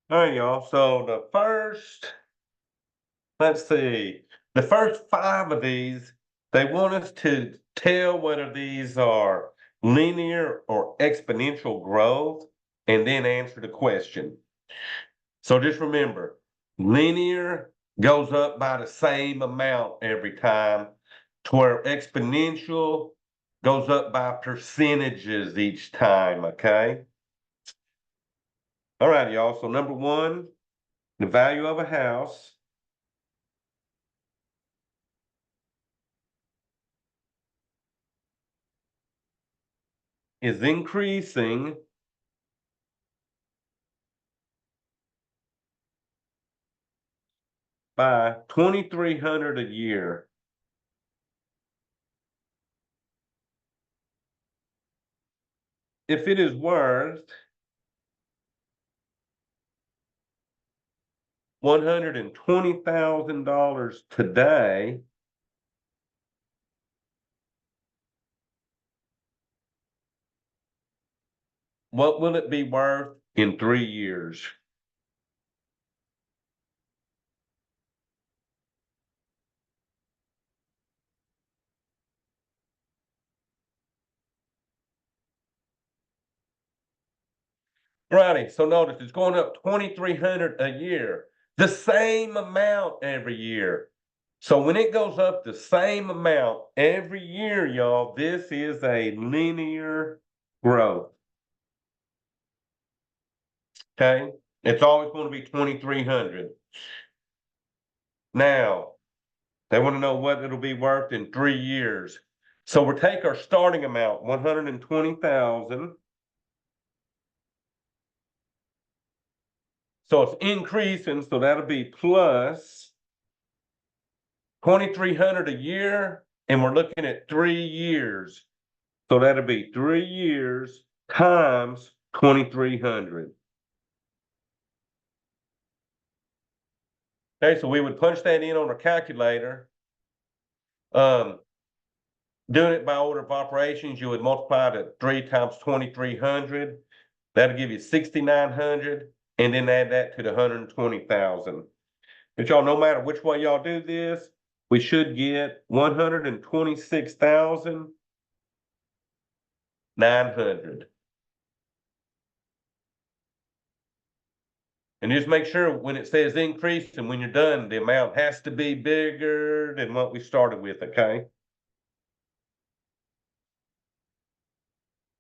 All right, y'all. So let's see, the first five of these, they want us to tell whether these are linear or exponential growth and then answer the question. So just remember, linear goes up by the same amount every time, to where exponential goes up by percentages each time, okay? All right, y'all. So number one, the value of a house is increasing by 2,300 a year. If it is worth $120,000 today, what will it be worth in 3 years? Righty, so notice it's going up 2,300 a year, the same amount every year. So when it goes up the same amount every year, y'all, this is a linear growth. Okay, it's always going to be 2,300. Now, they want to know what it'll be worth in 3 years. So we'll take our starting amount, 120,000. So it's increasing, so that'll be plus 2,300 a year, and we're looking at 3 years. So that'll be 3 years times 2,300. Okay, so we would punch that in on our calculator. Um, Doing it by order of operations, you would multiply it at 3 times 2,300. That'll give you 6,900, and then add that to the 120,000. But y'all, no matter which way y'all do this, we should get 126,900. And just make sure when it says increase and when you're done, the amount has to be bigger than what we started with, okay?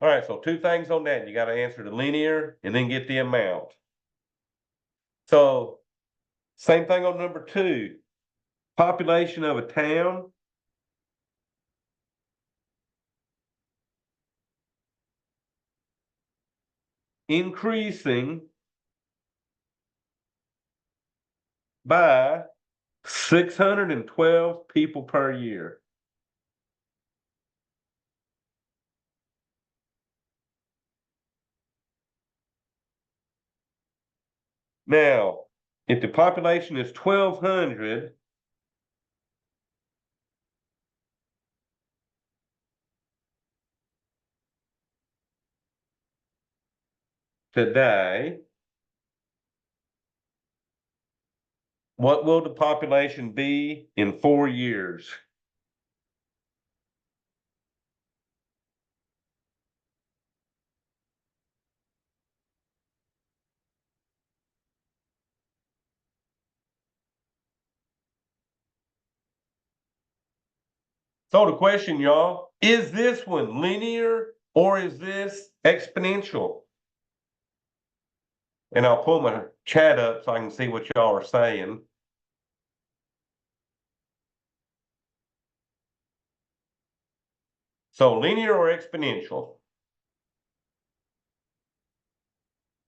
All right, so two things on that. You got to answer the linear and then get the amount. So same thing on number two, population of a town. Increasing by 612 people per year. Now, if the population is 1,200, today, what will the population be in 4 years? So the question, y'all, is this one linear or is this exponential? And I'll pull my chat up so I can see what y'all are saying. So linear or exponential?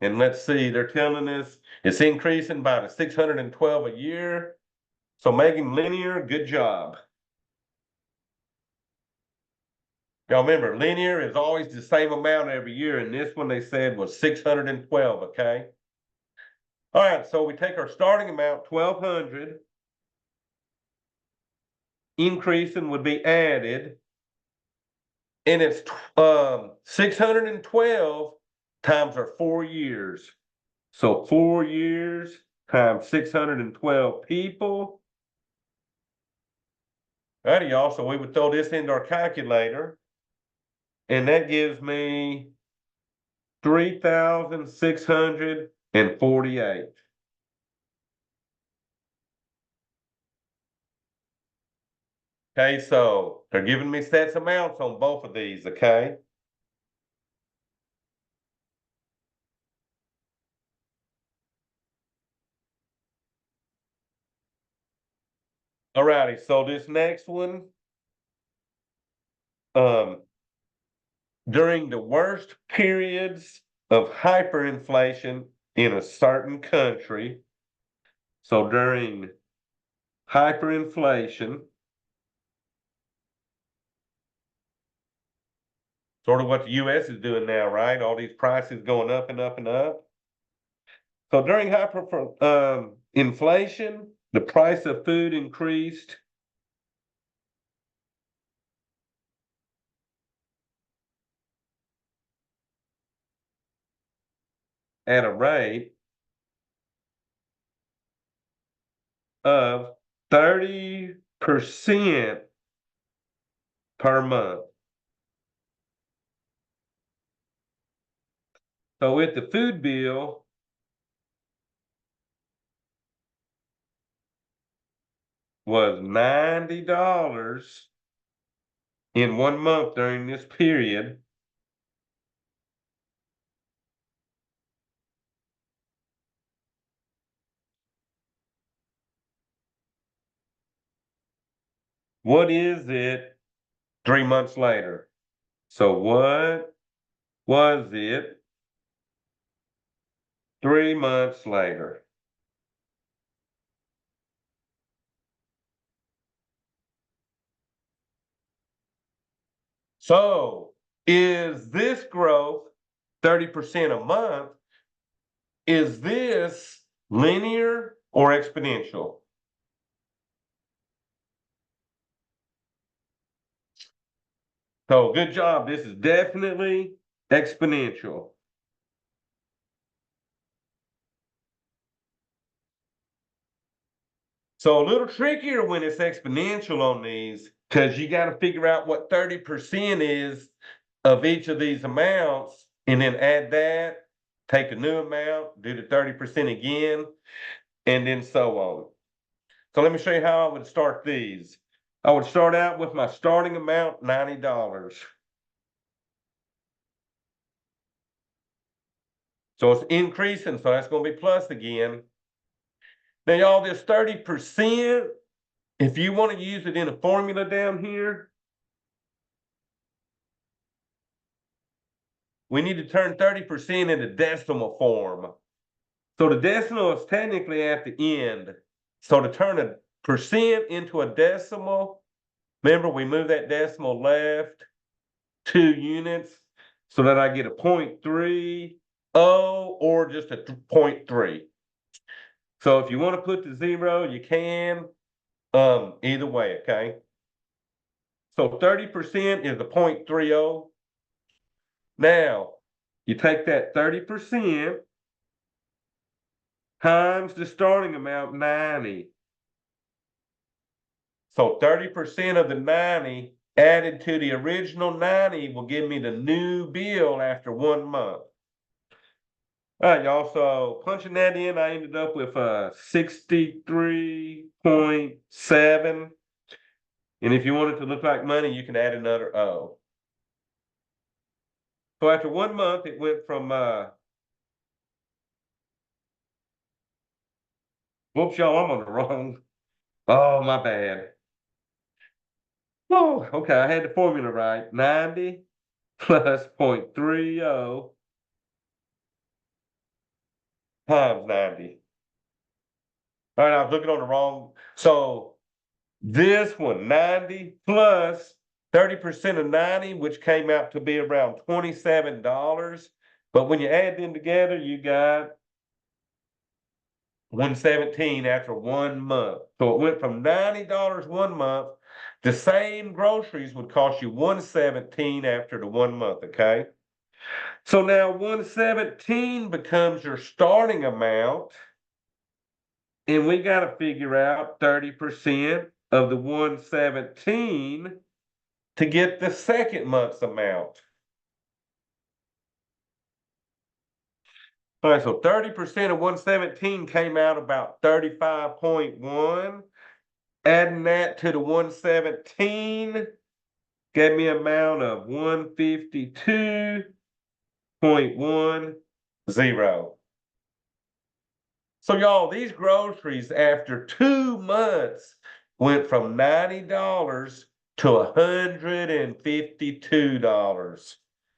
And let's see, they're telling us it's increasing by the 612 a year. So making linear, good job. Y'all remember, linear is always the same amount every year, and this one they said was 612, okay? All right, so we take our starting amount, 1,200, increasing would be added, and it's 612 times our 4 years. So 4 years times 612 people. Alrighty, y'all. So we would throw this into our calculator. And that gives me 3,648. Okay, so they're giving me sets amounts on both of these, okay? Alrighty, so this next one, um, during the worst periods of hyperinflation in a certain country, so during hyperinflation, sort of what the US is doing now, right? All these prices going up and up and up. So during inflation, the price of food increased at a rate of 30% per month. So if the food bill was $90 in 1 month during this period, what is it 3 months later? So what was it 3 months later? So is this growth 30% a month? Is this linear or exponential? So good job. This is definitely exponential. So a little trickier when it's exponential on these, because you got to figure out what 30% is of each of these amounts, and then add that, take a new amount, do the 30% again, and then so on. So let me show you how I would start these. I would start out with my starting amount, $90. So it's increasing, so that's going to be plus again. Now, y'all, this 30%, if you want to use it in a formula down here, we need to turn 30% into decimal form. So the decimal is technically at the end. So to turn a percent into a decimal, remember we move that decimal left 2 units so that I get a 0.30 or just a 0.3. So if you want to put the 0, you can. Either way, okay? So 30% is the 0.30. Now, you take that 30% times the starting amount, 90. So 30% of the 90 added to the original 90 will give me the new bill after 1 month. All right, y'all. So punching that in, I ended up with 63.7. And if you want it to look like money, you can add another O. So after 1 month, it went from whoops, y'all, I'm on the wrong. Oh, my bad. Oh, okay, I had the formula right. 90 plus 0.30 times 90. All right, I was looking on the wrong. So this one, 90 plus 30% of 90, which came out to be around $27. But when you add them together, you got 117 after 1 month. So it went from $90 1 month. The same groceries would cost you 117 after the 1 month, okay? So now 117 becomes your starting amount. And we got to figure out 30% of the 117 to get the second month's amount. All right, so 30% of 117 came out about 35.1. Adding that to the 117 gave me an amount of 152.10. So y'all, these groceries after 2 months went from $90 to $152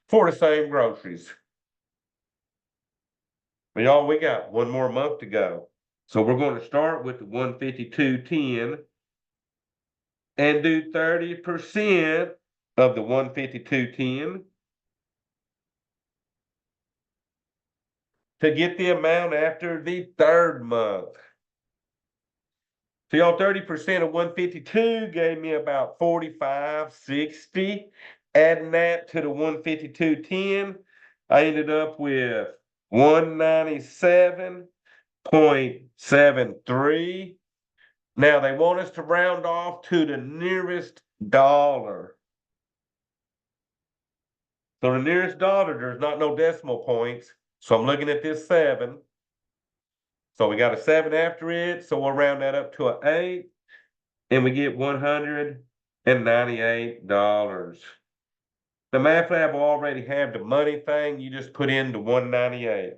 for the same groceries. But y'all, we got one more month to go. So we're going to start with the 152.10 and do 30% of the 152.10 to get the amount after the third month. So y'all, 30% of 152 gave me about 45.60. Adding that to the 152.10, I ended up with 197.73. Now they want us to round off to the nearest dollar. So the nearest dollar, there's not no decimal points. So I'm looking at this 7. So we got a 7 after it. So we'll round that up to an 8. And we get $198. The Math Lab will already have the money thing. You just put in the 198.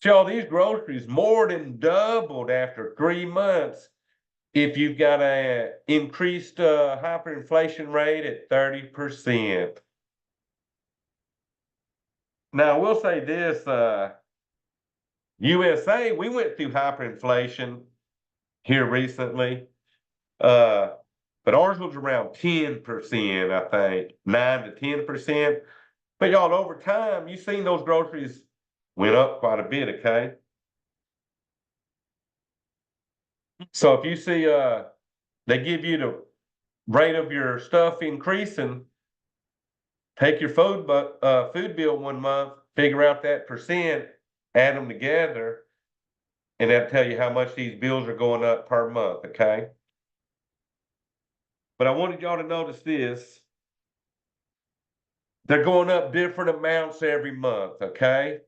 So y'all, these groceries more than doubled after 3 months if you've got a increased hyperinflation rate at 30%. Now, I will say this, USA, we went through hyperinflation here recently. But ours was around 10%, I think, 9 to 10%. But y'all, over time, you've seen those groceries went up quite a bit, okay? So if you see they give you the rate of your stuff increasing, take your food bill one month, figure out that percent, add them together, and that'll tell you how much these bills are going up per month, okay? But I wanted y'all to notice this. They're going up different amounts every month, okay?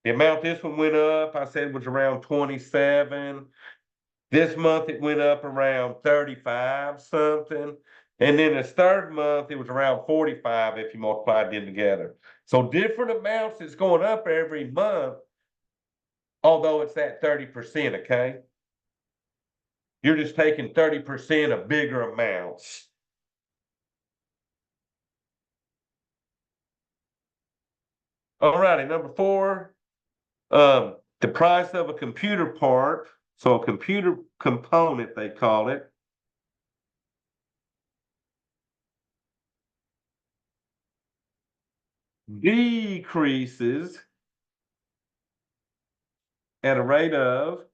The amount this one went up, I said was around 27. This month it went up around 35 something. And then this third month, it was around 45 if you multiplied them together. So different amounts is going up every month, although it's at 30%, okay? You're just taking 30% of bigger amounts. All righty, number 4, the price of a computer part, so a computer component, they call it, decreases at a rate of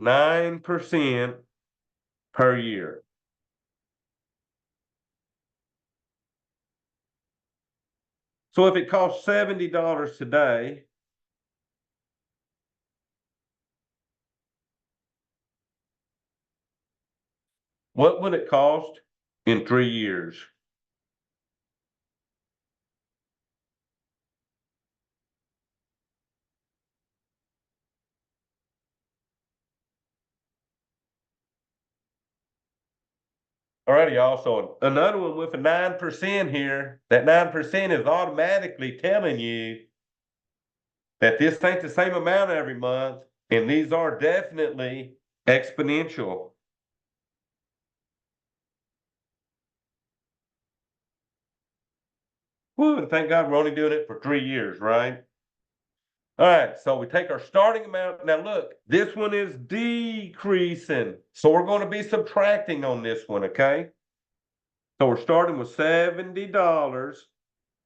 9% per year. So if it costs $70 today, what would it cost in 3 years? All righty, y'all. So another one with a 9% here. That 9% is automatically telling you that this ain't the same amount every month, and these are definitely exponential. Woo, and thank God we're only doing it for 3 years, right? All right, so we take our starting amount. Now look, this one is decreasing. So we're going to be subtracting on this one, okay? So we're starting with $70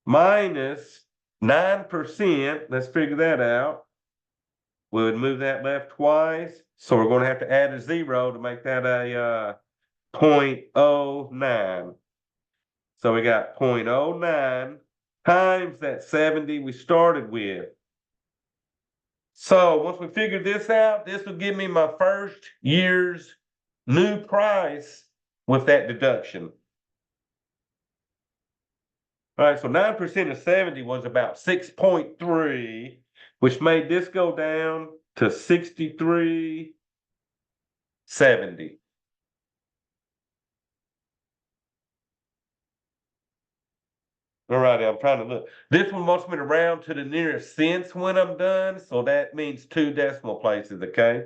minus 9%. Let's figure that out. we would move that left twice. So we're gonna have to add a zero to make that a 0.09. So we got 0.09 times that 70 we started with. So once we figure this out, this will give me my first year's new price with that deduction. All right, so 9% of 70 was about 6.3, which made this go down to 63.70. All righty, I'm trying to look. This one wants me to round to the nearest cents when I'm done, so that means 2 decimal places, okay?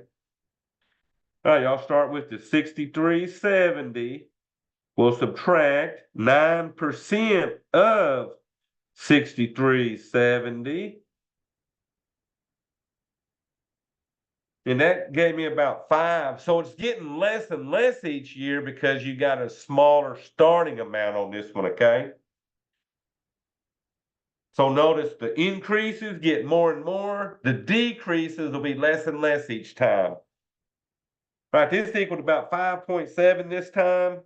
All right, y'all start with the 63.70. We'll subtract 9% of 63.70. And that gave me about 5. So it's getting less and less each year because you got a smaller starting amount on this one, okay? So notice the increases get more and more. The decreases will be less and less each time. All right, this equaled about 5.7 this time,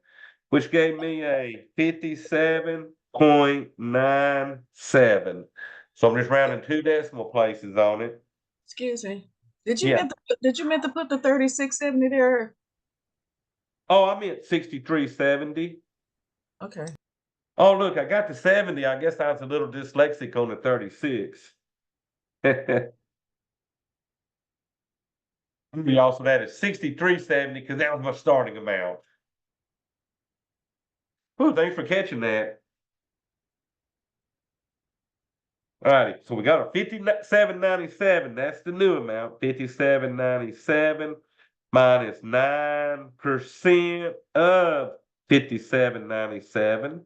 which gave me a 57.97. So I'm just rounding 2 decimal places on it. Excuse me. Did you Yeah. meant to put the 3670 there? Oh, I meant 63.70. Okay. Oh, look, I got the 70. I guess I was a little dyslexic on the 36. We also added 63.70 because that was my starting amount. Oh, thanks for catching that. All righty, so we got a 57.97. That's the new amount. 57.97 minus 9% of 57.97.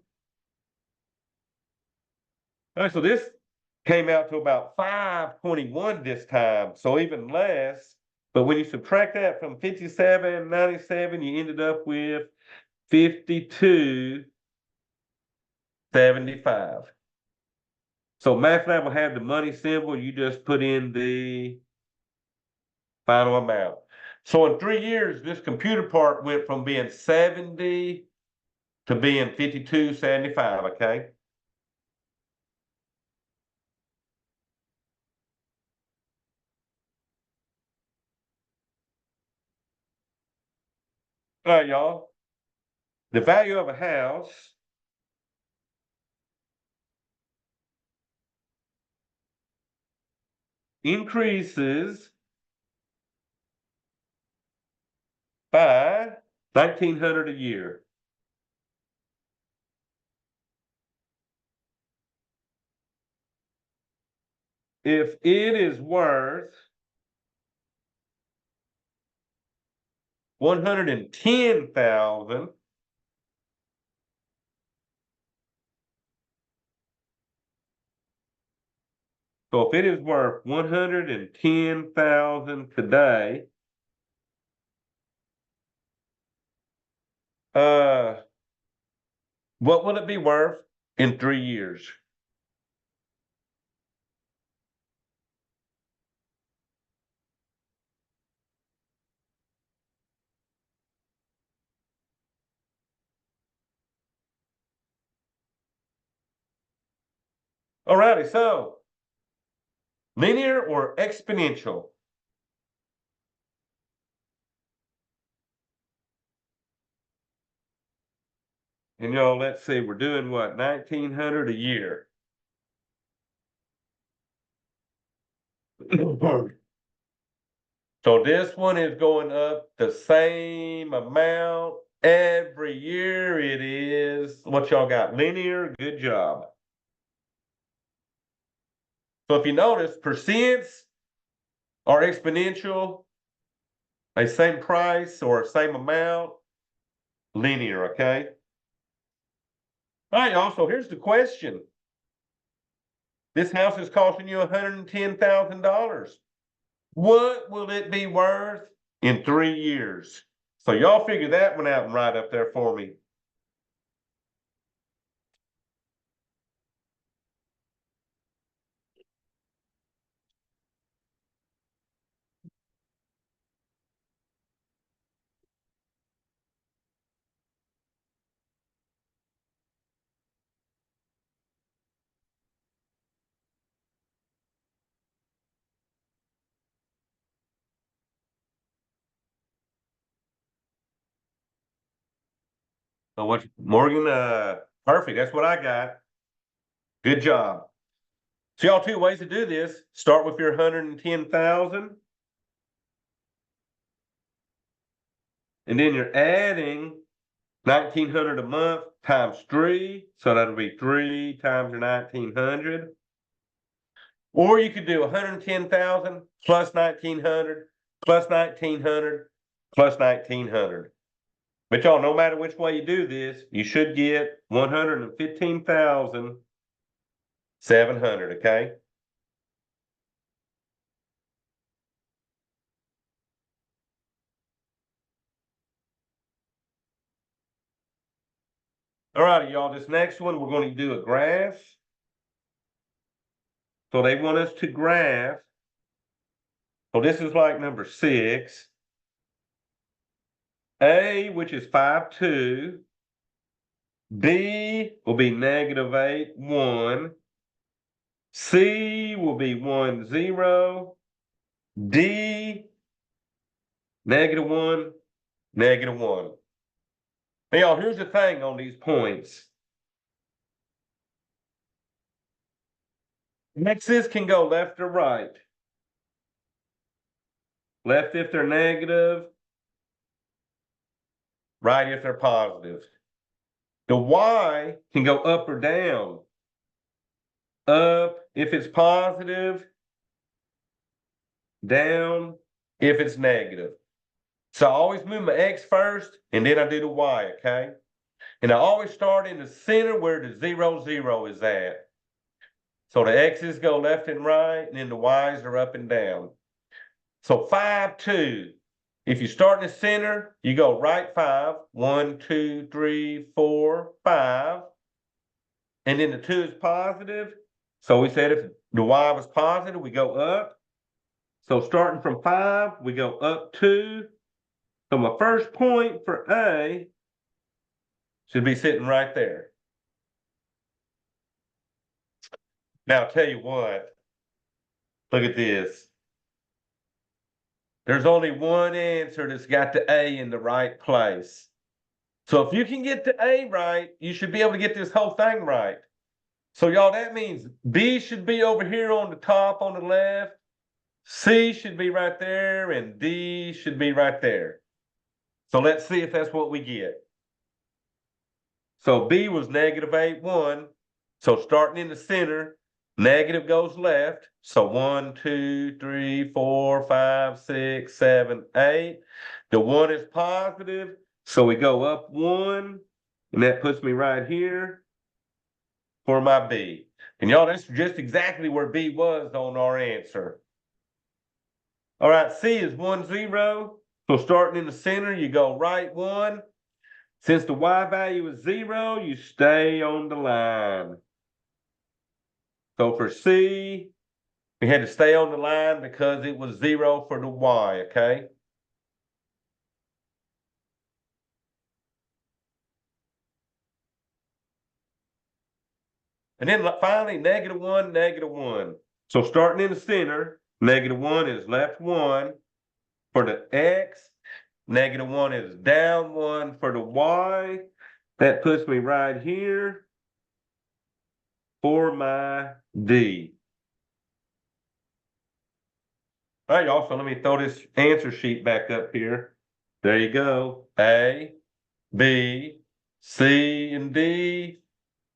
All right, so this came out to about 521 this time, so even less. But when you subtract that from 57.97, you ended up with 52.75. So MathLab will have the money symbol. You just put in the final amount. So in 3 years, this computer part went from being 70 to being 52.75, okay? All right, y'all. The value of a house increases by 1,900 a year. If it is worth 110,000, so if it is worth 110,000 today, what will it be worth in 3 years? Alrighty, so linear or exponential? And let's see, we're doing what, 1,900 a year. So this one is going up the same amount every year. It is, what y'all got, linear? Good job. So if you notice, percents are exponential, a same price or same amount, linear, okay? All right, y'all, so here's the question. This house is costing you $110,000. What will it be worth in 3 years? So y'all figure that one out and write up there for me. So what, Morgan, perfect, that's what I got. Good job. So y'all, two ways to do this. Start with your 110,000. And then you're adding 1,900 a month times 3. So that'll be 3 times your 1,900. Or you could do 110,000 plus 1,900 plus 1,900 plus 1,900. But y'all, no matter which way you do this, you should get 115,700, okay? All right, y'all, this next one, we're going to do a graph. So they want us to graph. So this is like number 6. A, which is 5, 2. B will be -8, 1. C will be 1, 0. D, -1, -1. Now, y'all, here's the thing on these points. X's can go left or right. Left if they're negative, right if they're positive. The Y can go up or down. Up if it's positive, down if it's negative. So I always move my X first, and then I do the Y, okay? And I always start in the center where the 0, 0 is at. So the X's go left and right, and then the Y's are up and down. So 5, 2. If you start in the center, you go right 5. 1, 2, 3, 4, 5. And then the 2 is positive. So we said if the Y was positive, we go up. So starting from 5, we go up 2. So my first point for A should be sitting right there. Now, I'll tell you what. Look at this. There's only one answer that's got the A in the right place. So if you can get the A right, you should be able to get this whole thing right. So y'all, that means B should be over here on the top on the left. C should be right there, and D should be right there. So let's see if that's what we get. So B was -8, 1. So starting in the center, negative goes left. So 1, 2, 3, 4, 5, 6, 7, 8. The 1 is positive. So we go up 1, and that puts me right here for my B. And y'all, that's just exactly where B was on our answer. All right, C is 1, 0. So starting in the center, you go right 1. Since the Y value is 0, you stay on the line. So for C, we had to stay on the line because it was 0 for the Y, okay? And then finally, -1, -1. So starting in the center, -1 is left 1 for the X. -1 is down 1 for the Y. That puts me right here for my D. All right, y'all, so let me throw this answer sheet back up here. There you go. A, B, C, and D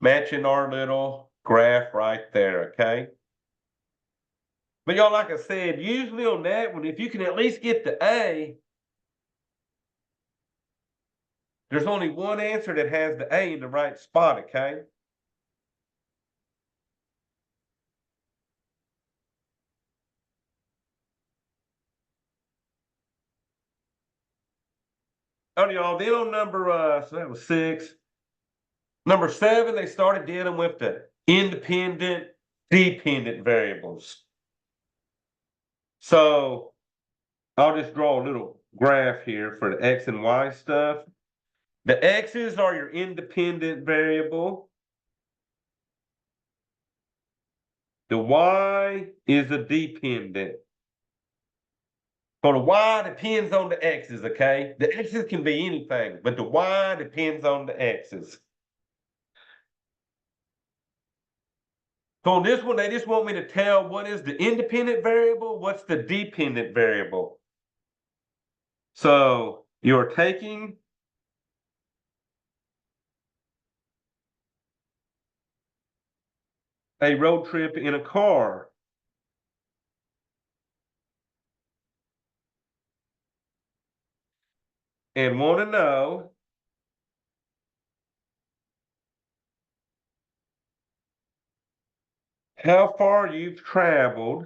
matching our little graph right there, okay? But y'all, like I said, usually on that one, if you can at least get the A, there's only one answer that has the A in the right spot, okay? Oh, y'all, then on number, so that was 6. Number 7, they started dealing with the independent, dependent variables. So I'll just draw a little graph here for the X and Y stuff. The X's are your independent variable. The Y is a dependent. So the Y depends on the X's, okay? The X's can be anything, but the Y depends on the X's. So on this one, they just want me to tell what is the independent variable, what's the dependent variable. So you're taking a road trip in a car. And want to know how far you've traveled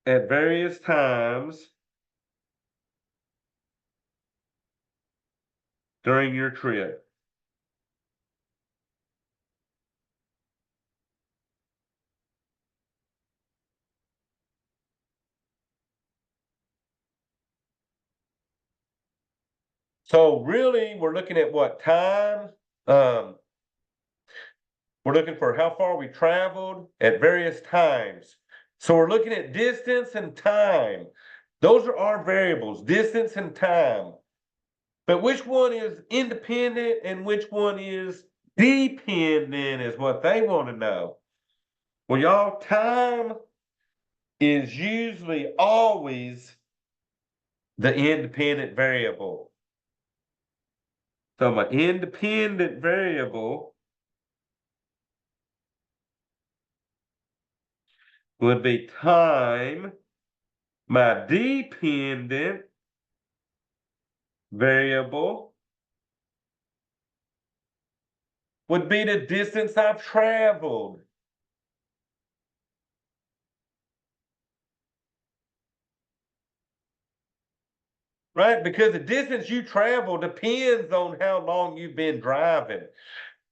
at various times during your trip. So really, we're looking at what time? Um, we're looking for how far we traveled at various times. So we're looking at distance and time. Those are our variables, distance and time. But which one is independent and which one is dependent is what they want to know. Well, y'all, time is usually always the independent variable. So my independent variable would be time. My dependent variable would be the distance I've traveled. Right? Because the distance you travel depends on how long you've been driving.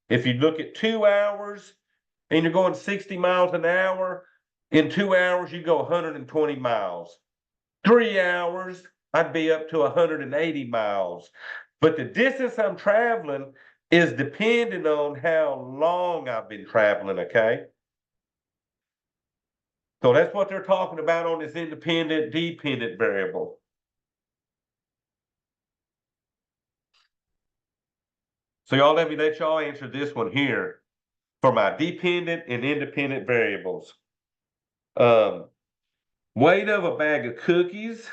If you look at 2 hours and you're going 60 miles an hour, in 2 hours you go 120 miles. 3 hours, I'd be up to 180 miles. But the distance I'm traveling is dependent on how long I've been traveling, okay? So that's what they're talking about on this independent dependent variable. So y'all let me let y'all answer this one here for my dependent and independent variables. Weight of a bag of cookies,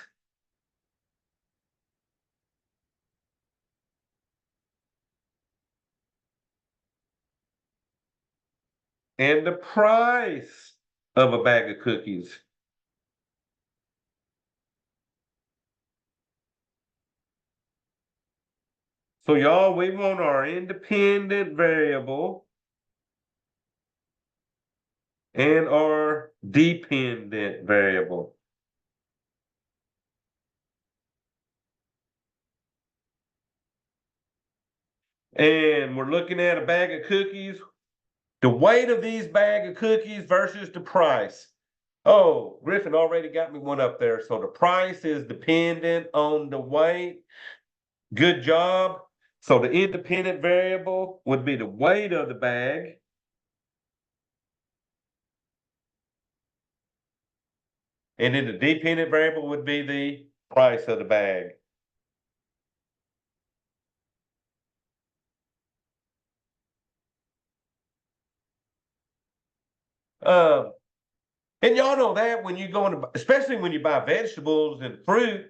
and the price of a bag of cookies. So y'all, we want our independent variable and our dependent variable. And we're looking at a bag of cookies, the weight of these bag of cookies versus the price. Oh, Griffin already got me one up there. So the price is dependent on the weight. Good job. So the independent variable would be the weight of the bag. And then the dependent variable would be the price of the bag. Um, and y'all know that when you go into, especially when you buy vegetables and fruit,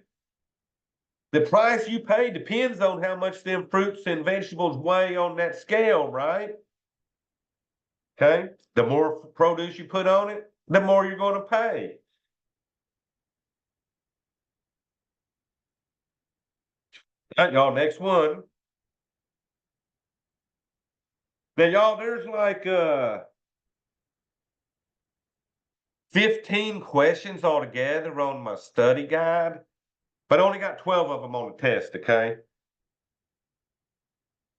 the price you pay depends on how much them fruits and vegetables weigh on that scale, right? Okay. The more produce you put on it, the more you're going to pay. All right, y'all, next one. Now, y'all, there's like 15 questions altogether on my study guide, but I only got 12 of them on the test, okay?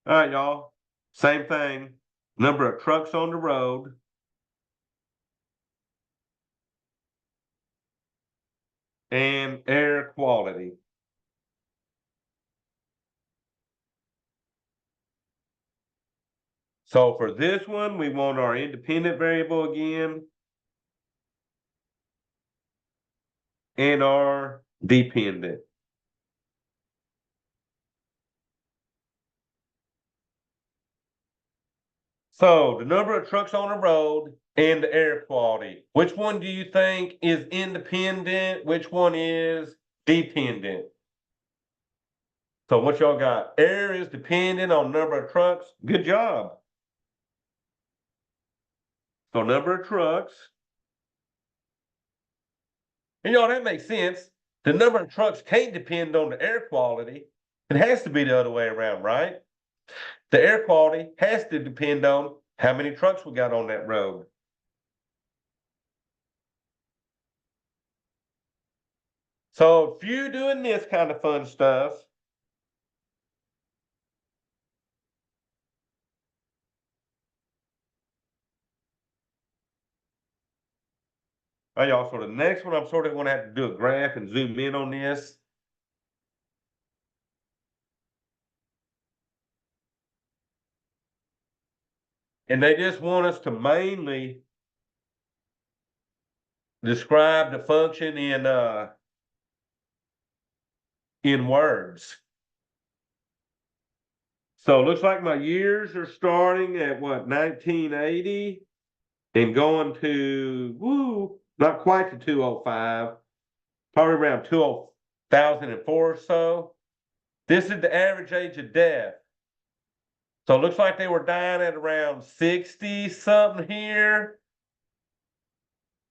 All right, y'all. Same thing. Number of trucks on the road, and air quality. So for this one, we want our independent variable again. And our dependent. So the number of trucks on the road and the air quality. Which one do you think is independent? Which one is dependent? So what y'all got? Air is dependent on number of trucks. Good job. So number of trucks. And y'all, that makes sense. The number of trucks can't depend on the air quality. It has to be the other way around, right? The air quality has to depend on how many trucks we got on that road. So if you're doing this kind of fun stuff, y'all, so the next one, I'm sort of gonna have to do a graph and zoom in on this. And they just want us to mainly describe the function in words. So it looks like my years are starting at what, 1980 and going to, not quite to 205, probably around 2004 or so. This is the average age of death. So it looks like they were dying at around 60 something here.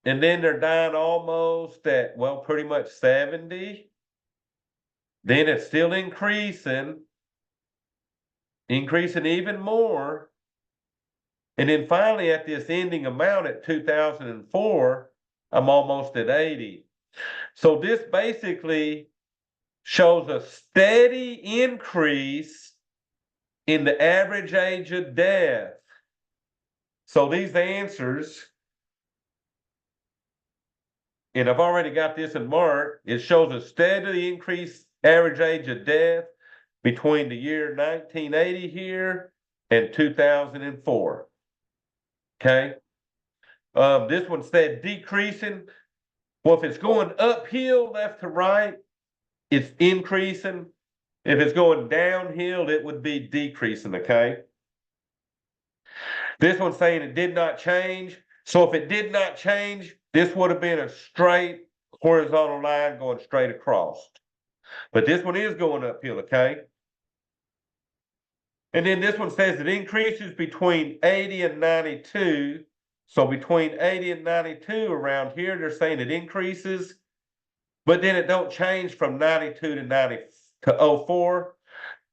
And then they're dying almost at, well, pretty much 70. Then it's still increasing even more. And then finally at this ending amount at 2004, I'm almost at 80. So this basically shows a steady increase in the average age of death. So these answers, and I've already got this in mark, it shows a steadily increased average age of death between the year 1980 here and 2004. Okay. This one said decreasing. Well, if it's going uphill left to right, it's increasing. If it's going downhill, it would be decreasing. Okay. This one's saying it did not change. So if it did not change, this would have been a straight horizontal line going straight across. But this one is going uphill, okay? And then this one says it increases between 80 and 92. So between 80 and 92 around here, they're saying it increases, but then it don't change from 92 to 90 to 04.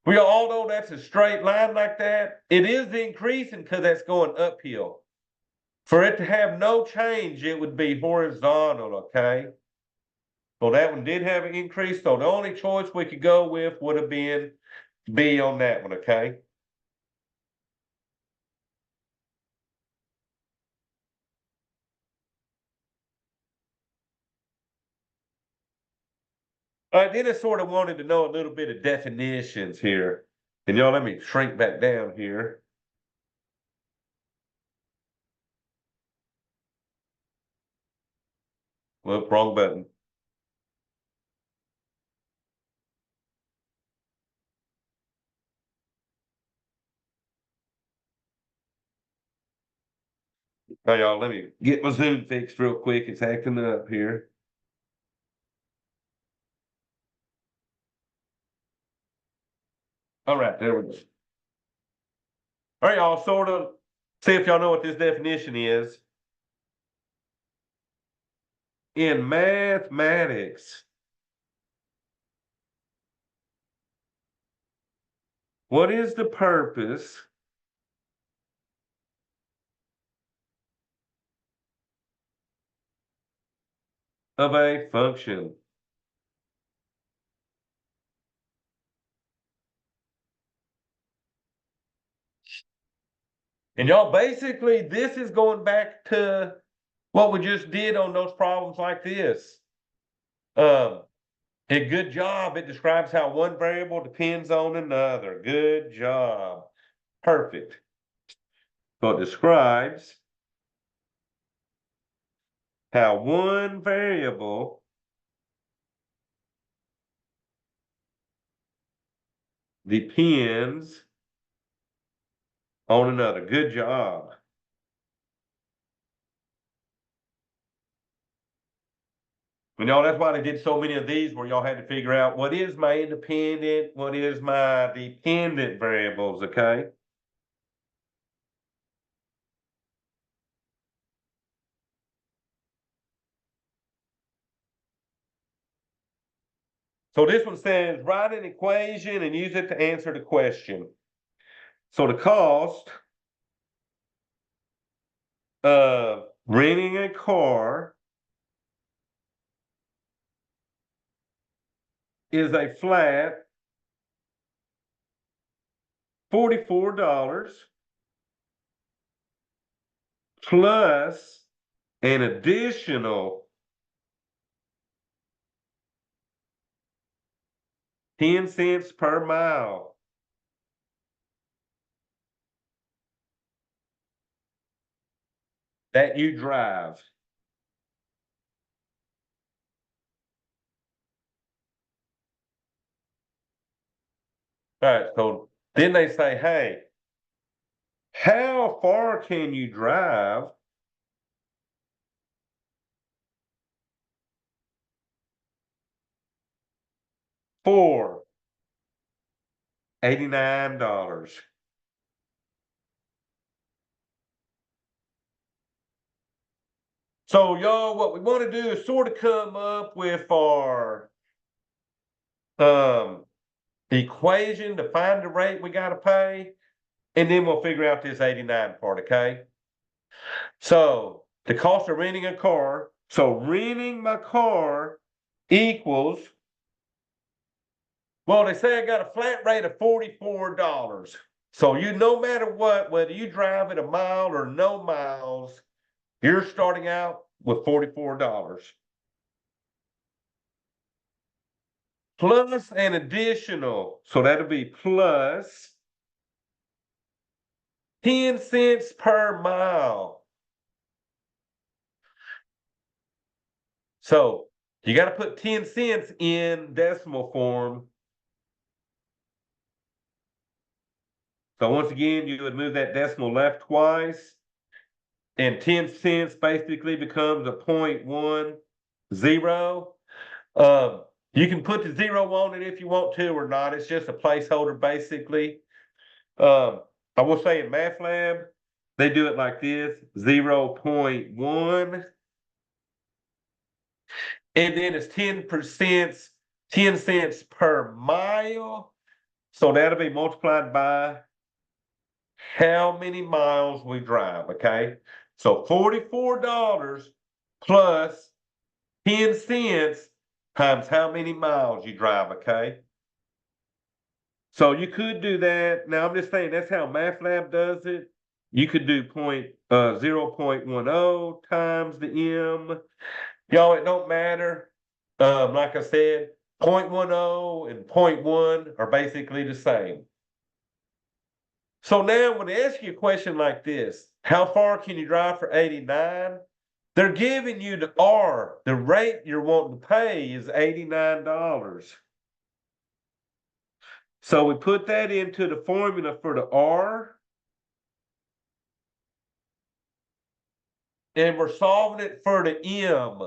We all know that's a straight line like that. It is increasing because that's going uphill. For it to have no change, it would be horizontal, okay? So that one did have an increase. So the only choice we could go with would have been B on that one, okay? Then I sort of wanted to know a little bit of definitions here. And y'all, let me shrink back down here. Well, wrong button. Now, y'all, let me get my Zoom fixed real quick. It's acting up here. All right, there we go. All right, y'all, sort of see if y'all know what this definition is. In mathematics, what is the purpose of a function? And y'all, basically, this is going back to what we just did on those problems like this. A good job. It describes how one variable depends on another. Good job. Perfect. So it describes how one variable depends on another. Good job. You know, that's why they did so many of these where y'all had to figure out what is my independent, what is my dependent variables, okay? So this one says write an equation and use it to answer the question. So the cost of renting a car is a flat $44 plus an additional 10 cents per mile. That you drive. All right, so then they say, hey, how far can you drive for $89? So y'all, what we want to do is sort of come up with our equation to find the rate we got to pay, and then we'll figure out this 89 part, okay? So the cost of renting a car, so renting my car equals, well, they say I got a flat rate of $44. So you, no matter what, whether you drive it a mile or no miles, you're starting out with $44. Plus an additional, so that'll be plus 10 cents per mile. So you got to put 10 cents in decimal form. So once again, you would move that decimal left twice. And 10 cents basically becomes a 0.10. You can put the zero on it if you want to or not. It's just a placeholder basically. I will say in MATLAB, they do it like this, 0.1. And then it's 10%, 10 cents per mile. So that'll be multiplied by how many miles we drive, okay? So $44 plus 10 cents times how many miles you drive, okay? So you could do that. Now I'm just saying that's how MATLAB does it. You could do 0.10 times the M. Y'all, it don't matter. Like I said, 0.10 and 0.1 are basically the same. So now when they ask you a question like this, how far can you drive for 89? They're giving you the R. The rate you're wanting to pay is $89. So we put that into the formula for the R. And we're solving it for the M.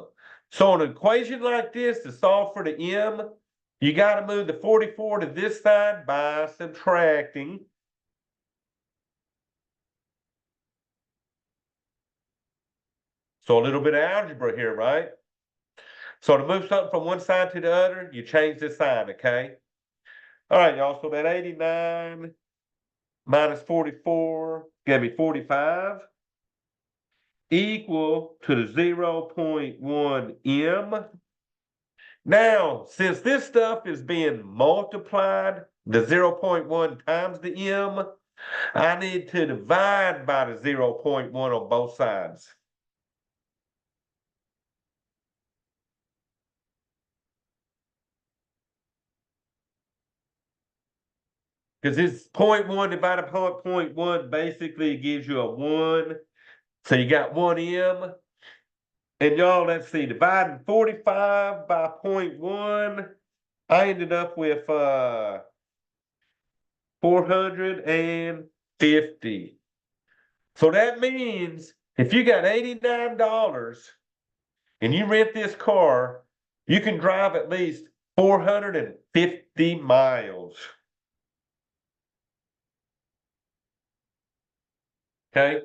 So an equation like this, to solve for the M, you got to move the 44 to this side by subtracting. So a little bit of algebra here, right? So to move something from one side to the other, you change the sign, okay? All right, y'all, so that 89 minus 44 gave me 45 equal to the 0.1 M. Now, since this stuff is being multiplied, the 0.1 times the M, I need to divide by the 0.1 on both sides. Cause it's 0.1 divided by 0.1 basically gives you a 1. So you got 1M. And y'all, let's see, dividing 45 by 0.1, I ended up with 450. So that means if you got $89 and you rent this car, you can drive at least 450 miles. Okay.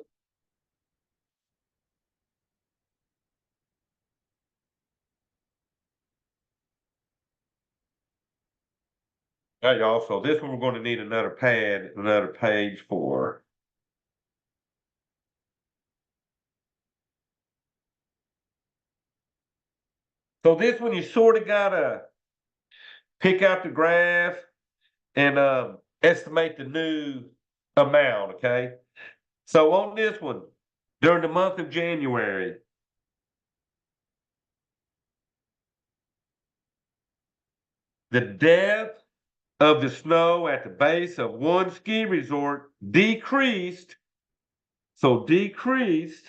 All right, y'all. So this one we're going to need another pad, another page for. So this one you sort of gotta pick out the graph and estimate the new amount. Okay. So on this one, during the month of January, the depth of the snow at the base of one ski resort decreased. So decreased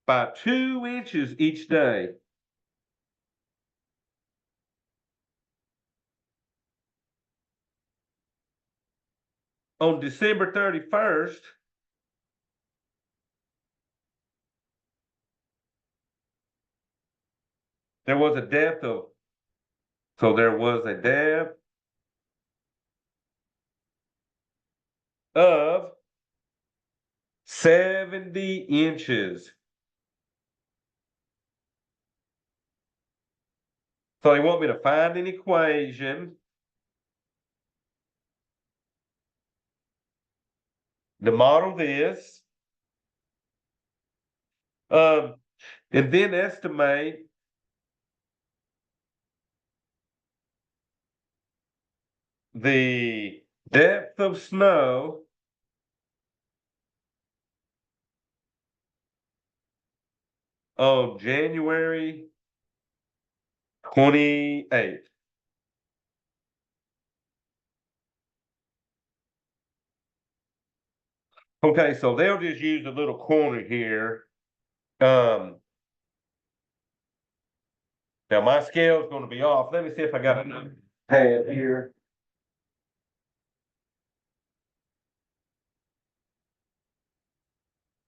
by 2 inches each day. On December 31st, there was a depth of, so there was a depth of 70 inches. So they want me to find an equation to model this, and then estimate the depth of snow on January 28th. Okay, so they'll just use a little corner here. Um, Now my scale is going to be off. Let me see if I got enough pad here.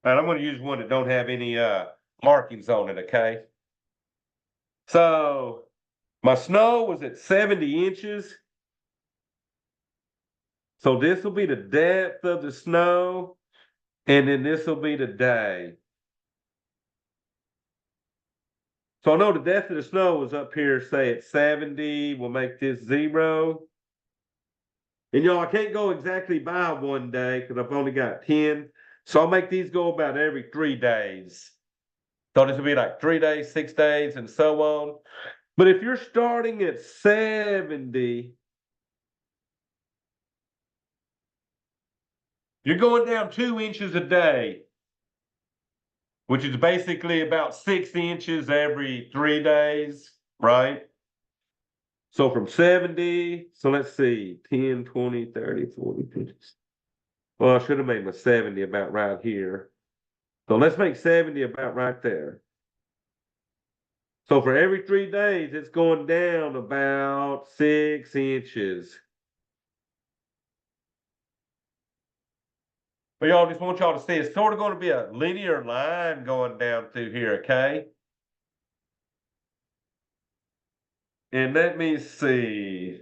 And I'm going to use one that don't have any markings on it, okay? So my snow was at 70 inches. So this will be the depth of the snow, and then this will be the day. So I know the depth of the snow was up here, say at 70. We'll make this 0. And y'all, I can't go exactly by one day because I've only got 10. So I'll make these go about every 3 days. So this will be like 3 days, 6 days, and so on. But if you're starting at 70, you're going down 2 inches a day, which is basically about 6 inches every 3 days, right? So from 70, so let's see, 10, 20, 30, 40, 50. Well, I should have made my 70 about right here. So let's make 70 about right there. So for every 3 days, it's going down about 6 inches. But y'all just want y'all to see it's sort of going to be a linear line going down through here, okay? And let me see.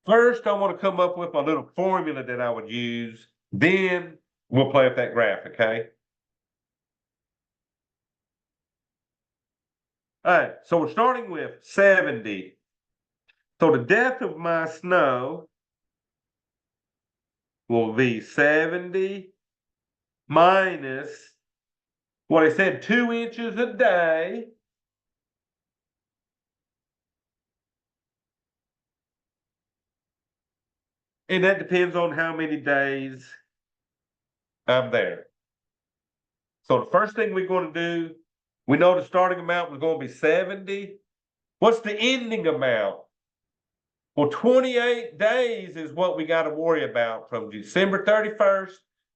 First, I want to come up with my little formula that I would use. Then we'll play with that graph, okay? All right, so we're starting with 70. So the depth of my snow will be 70 minus what I said, 2 inches a day. And that depends on how many days I'm there. So the first thing we're going to do, We know the starting amount was going to be 70. What's the ending amount? Well, 28 days is what we got to worry about from December 31st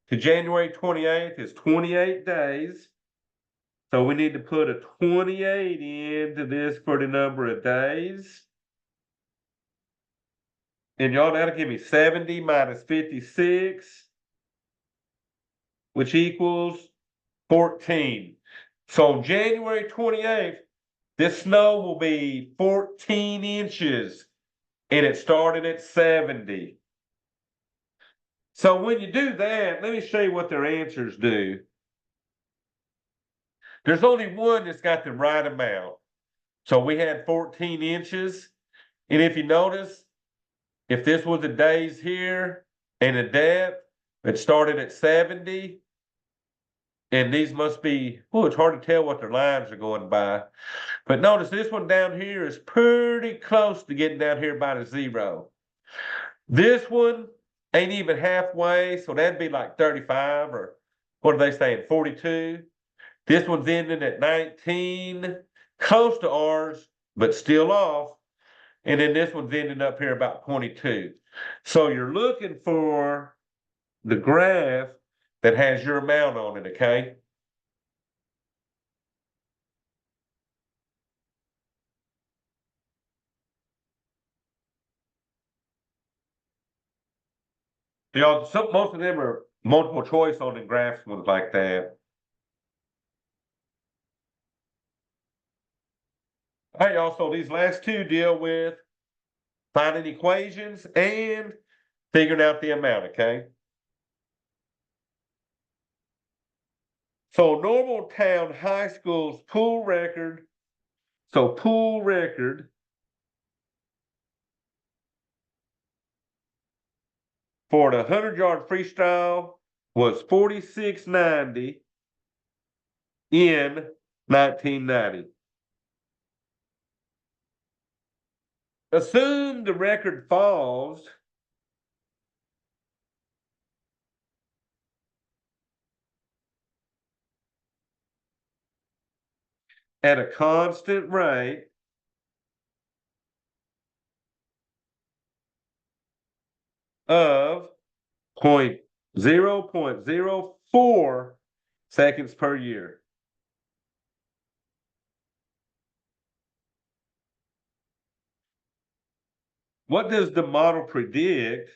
to January 28th is 28 days. So we need to put a 28 into this for the number of days. And y'all, that'll give me 70 minus 56, which equals 14. So on January 28th, this snow will be 14 inches and it started at 70. So when you do that, let me show you what their answers do. There's only one that's got the right amount. So we had 14 inches. And if you notice, if this was the days here and the depth, it started at 70. And these must be, oh, it's hard to tell what their lines are going by. But notice this one down here is pretty close to getting down here by the 0. This one ain't even halfway, so that'd be like 35 or what are they saying, 42? This one's ending at 19, close to ours, but still off. And then this one's ending up here about 22. So you're looking for the graph that has your amount on it, okay? Y'all, most of them are multiple choice on the graphs ones like that. All right, y'all, so these last two deal with finding equations and figuring out the amount, okay? So Normal Town High School's pool record. So pool record for the 100-yard freestyle was 46.90 in 1990. Assume the record falls at a constant rate of 0.04 seconds per year. What does the model predict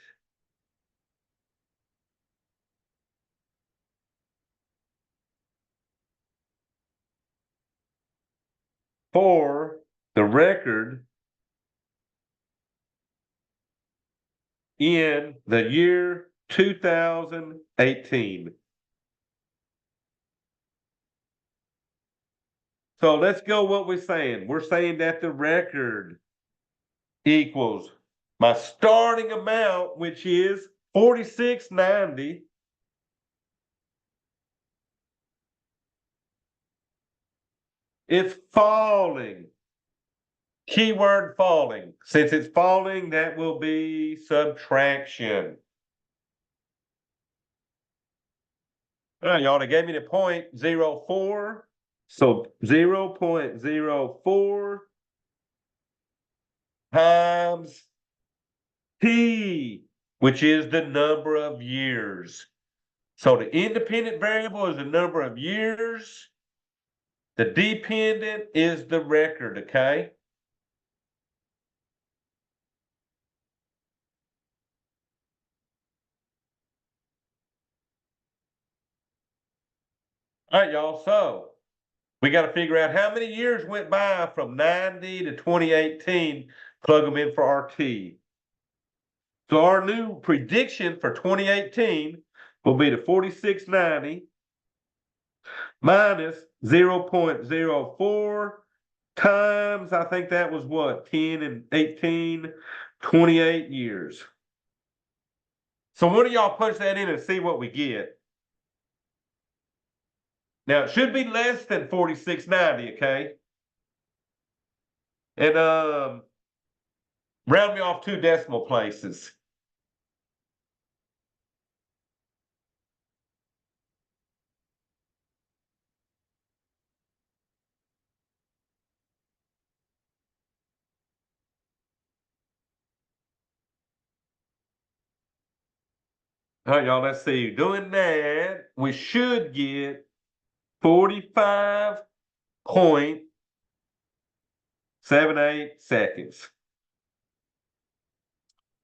for the record in the year 2018? So let's go what we're saying. We're saying that the record equals my starting amount, which is 46.90. It's falling. Keyword falling. Since it's falling, that will be subtraction. All right, y'all, they gave me the 0.04. So 0.04 times T, which is the number of years. So the independent variable is the number of years. The dependent is the record, okay? All right, y'all. So we got to figure out how many years went by from 90 to 2018, plug them in for RT. So our new prediction for 2018 will be the 4690 minus 0.04 times, I think that was what, 10 and 18, 28 years. So one of y'all punch that in and see what we get. Now it should be less than 4690, okay? And round me off 2 decimal places. All right, y'all, let's see. Doing that, we should get 45.78 seconds.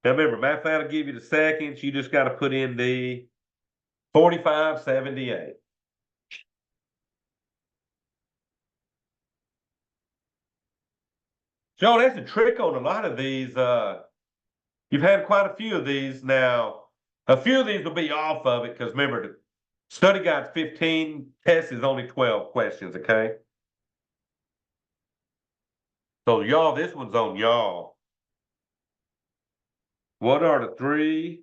Now remember, math will give you the seconds. You just got to put in the 45.78. Joe, that's a trick on a lot of these. You've had quite a few of these now. A few of these will be off of it because remember, the study guide's 15, test is only 12 questions, okay? So y'all, this one's on y'all. What are the 3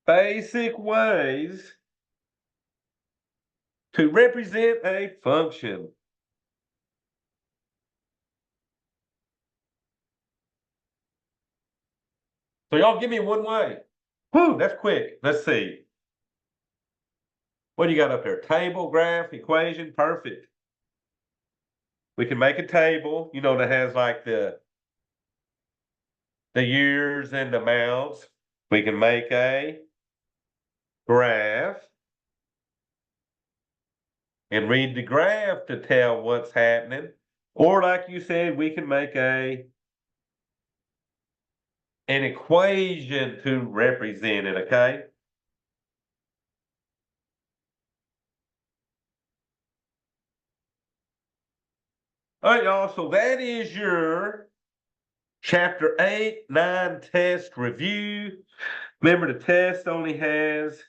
basic ways to represent a function? So y'all give me one way. Whew, that's quick. Let's see. What do you got up there? Table, graph, equation, perfect. We can make a table, that has like the years and amounts. We can make a graph and read the graph to tell what's happening. Or like you said, we can make an equation to represent it, okay? All right, y'all, so that is your Chapter 8, 9 test review. Remember, the test only has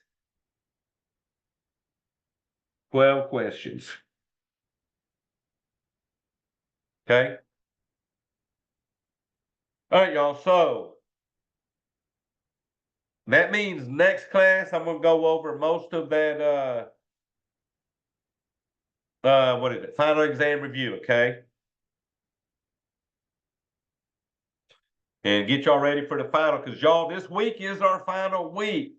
12 questions. Okay? All right, y'all, so that means next class I'm gonna go over most of that what is it? Final exam review, okay? And get y'all ready for the final, because y'all, this week is our final week.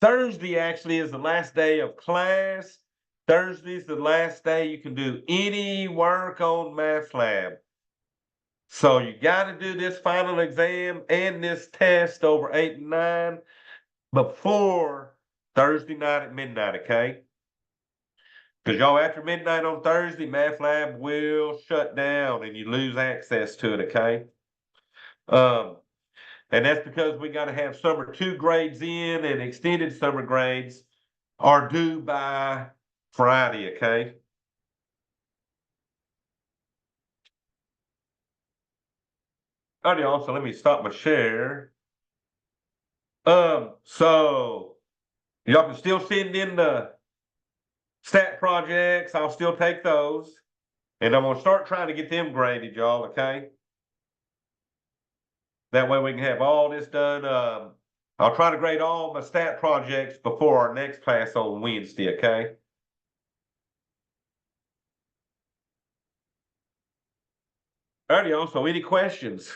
Thursday actually is the last day of class. Thursday's the last day you can do any work on MathLab. So you got to do this final exam and this test over 8 and 9 before Thursday night at midnight, okay? Because y'all, after midnight on Thursday, MathLab will shut down and you lose access to it, okay? And that's because we got to have summer 2 grades in, and extended summer grades are due by Friday, okay? All right, y'all, so let me stop my share. So y'all can still send in the stat projects. I'll still take those. And I'm gonna start trying to get them graded, y'all, okay? That way we can have all this done. I'll try to grade all my stat projects before our next class on Wednesday, okay? All right, y'all, so any questions?